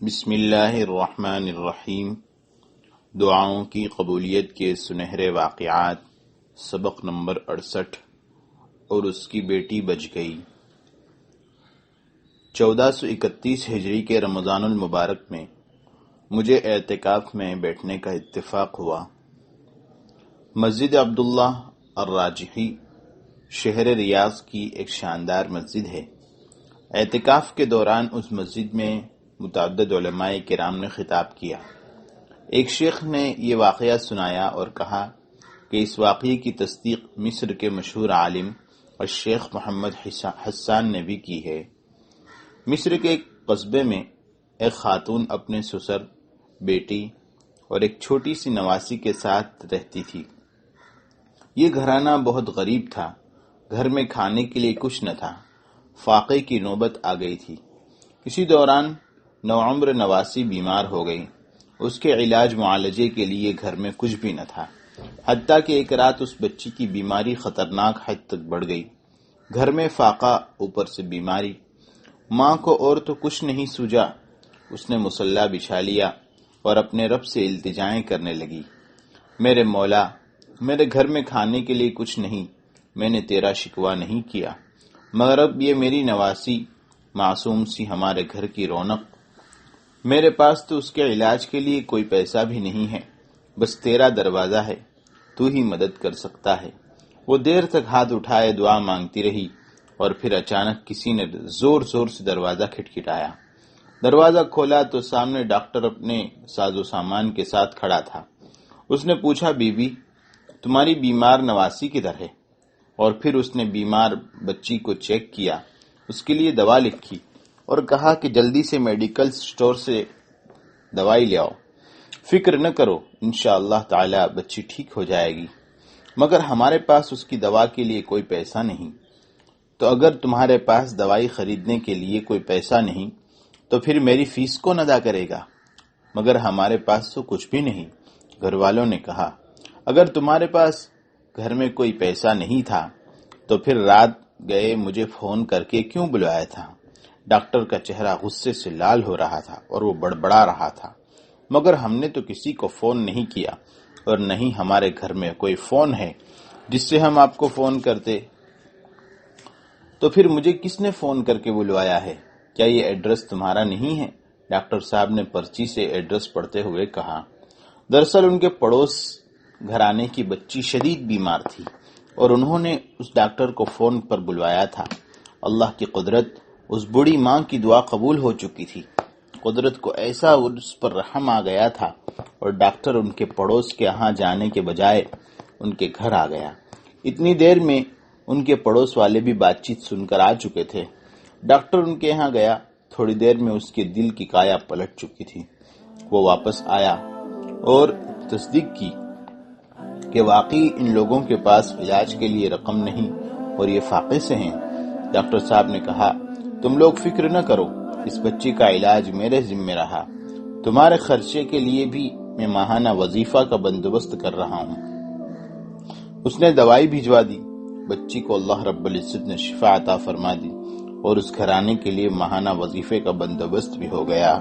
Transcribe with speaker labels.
Speaker 1: بسم اللہ الرحمن الرحیم۔ دعاؤں کی قبولیت کے سنہرے واقعات، سبق نمبر 68۔ اور اس کی بیٹی بچ گئی۔ 1431 ہجری کے رمضان المبارک میں مجھے اعتکاف میں بیٹھنے کا اتفاق ہوا۔ مسجد عبداللہ الراجحی شہر ریاض کی ایک شاندار مسجد ہے۔ اعتکاف کے دوران اس مسجد میں متعدد علماء کرام نے خطاب کیا۔ ایک شیخ نے یہ واقعہ سنایا اور کہا کہ اس واقعے کی تصدیق مصر کے مشہور عالم الشیخ محمد حسان نے بھی کی ہے۔ مصر کے ایک قصبے میں ایک خاتون اپنے سسر، بیٹی اور ایک چھوٹی سی نواسی کے ساتھ رہتی تھی۔ یہ گھرانہ بہت غریب تھا۔ گھر میں کھانے کے لیے کچھ نہ تھا۔ فاقے کی نوبت آ گئی تھی۔ اسی دوران نوعمر نواسی بیمار ہو گئی۔ اس کے علاج معالجے کے لیے گھر میں کچھ بھی نہ تھا، حتیٰ کہ ایک رات اس بچی کی بیماری خطرناک حد تک بڑھ گئی۔ گھر میں فاقہ، اوپر سے بیماری۔ ماں کو اور تو کچھ نہیں سوجا۔ اس نے مصلی بچھا لیا اور اپنے رب سے التجائیں کرنے لگی۔ میرے مولا، میرے گھر میں کھانے کے لیے کچھ نہیں، میں نے تیرا شکوہ نہیں کیا، مگر اب یہ میری نواسی معصوم سی ہمارے گھر کی رونق، میرے پاس تو اس کے علاج کے لیے کوئی پیسہ بھی نہیں ہے، بس تیرا دروازہ ہے، تو ہی مدد کر سکتا ہے۔ وہ دیر تک ہاتھ اٹھائے دعا مانگتی رہی اور پھر اچانک کسی نے زور زور سے دروازہ کھٹکھٹایا۔ دروازہ کھولا تو سامنے ڈاکٹر اپنے ساز و سامان کے ساتھ کھڑا تھا۔ اس نے پوچھا، بی بی، تمہاری بیمار نواسی کدھر ہے؟ اور پھر اس نے بیمار بچی کو چیک کیا، اس کے لیے دوا لکھی اور کہا کہ جلدی سے میڈیکل سٹور سے دوائی لے آؤ۔ فکر نہ کرو، انشاءاللہ تعالی بچی ٹھیک ہو جائے گی، مگر ہمارے پاس اس کی دوا کے لیے کوئی پیسہ نہیں۔ تو اگر تمہارے پاس دوائی خریدنے کے لیے کوئی پیسہ نہیں تو پھر میری فیس کون ادا کرے گا؟ مگر ہمارے پاس تو کچھ بھی نہیں۔ گھر والوں نے کہا، اگر تمہارے پاس گھر میں کوئی پیسہ نہیں تھا تو پھر رات گئے مجھے فون کر کے کیوں بلایا تھا؟ ڈاکٹر کا چہرہ غصے سے لال ہو رہا تھا اور وہ بڑبڑا رہا تھا، مگر ہم نے تو کسی کو فون نہیں کیا اور نہ ہی ہمارے گھر میں کوئی فون ہے جس سے ہم آپ کو فون کرتے۔ تو پھر مجھے کس نے فون کر کے بلوایا ہے؟ کیا یہ ایڈریس تمہارا نہیں ہے؟ ڈاکٹر صاحب نے پرچی سے ایڈریس پڑھتے ہوئے کہا۔ دراصل ان کے پڑوس گھرانے کی بچی شدید بیمار تھی اور انہوں نے اس ڈاکٹر کو فون پر بلوایا تھا۔ اللہ کی قدرت، اس بوڑھی ماں کی دعا قبول ہو چکی تھی۔ قدرت کو ایسا اس پر رحم آ گیا تھا اور ڈاکٹر ان کے پڑوس کے ہاں جانے کے بجائے ان کے گھر آ گیا۔ اتنی دیر میں ان کے پڑوس والے بھی بات چیت سن کر آ چکے تھے۔ ڈاکٹر ان کے ہاں گیا، تھوڑی دیر میں اس کے دل کی کایا پلٹ چکی تھی۔ وہ واپس آیا اور تصدیق کی کہ واقعی ان لوگوں کے پاس علاج کے لیے رقم نہیں اور یہ فاقے سے ہیں۔ ڈاکٹر صاحب نے کہا، تم لوگ فکر نہ کرو، اس بچی کا علاج میرے ذمہ رہا، تمہارے خرچے کے لیے بھی میں ماہانہ وظیفہ کا بندوبست کر رہا ہوں۔ اس نے دوائی بھجوا دی۔ بچی کو اللہ رب العزت نے شفا عطا فرما دی اور اس گھرانے کے لیے ماہانہ وظیفے کا بندوبست بھی ہو گیا۔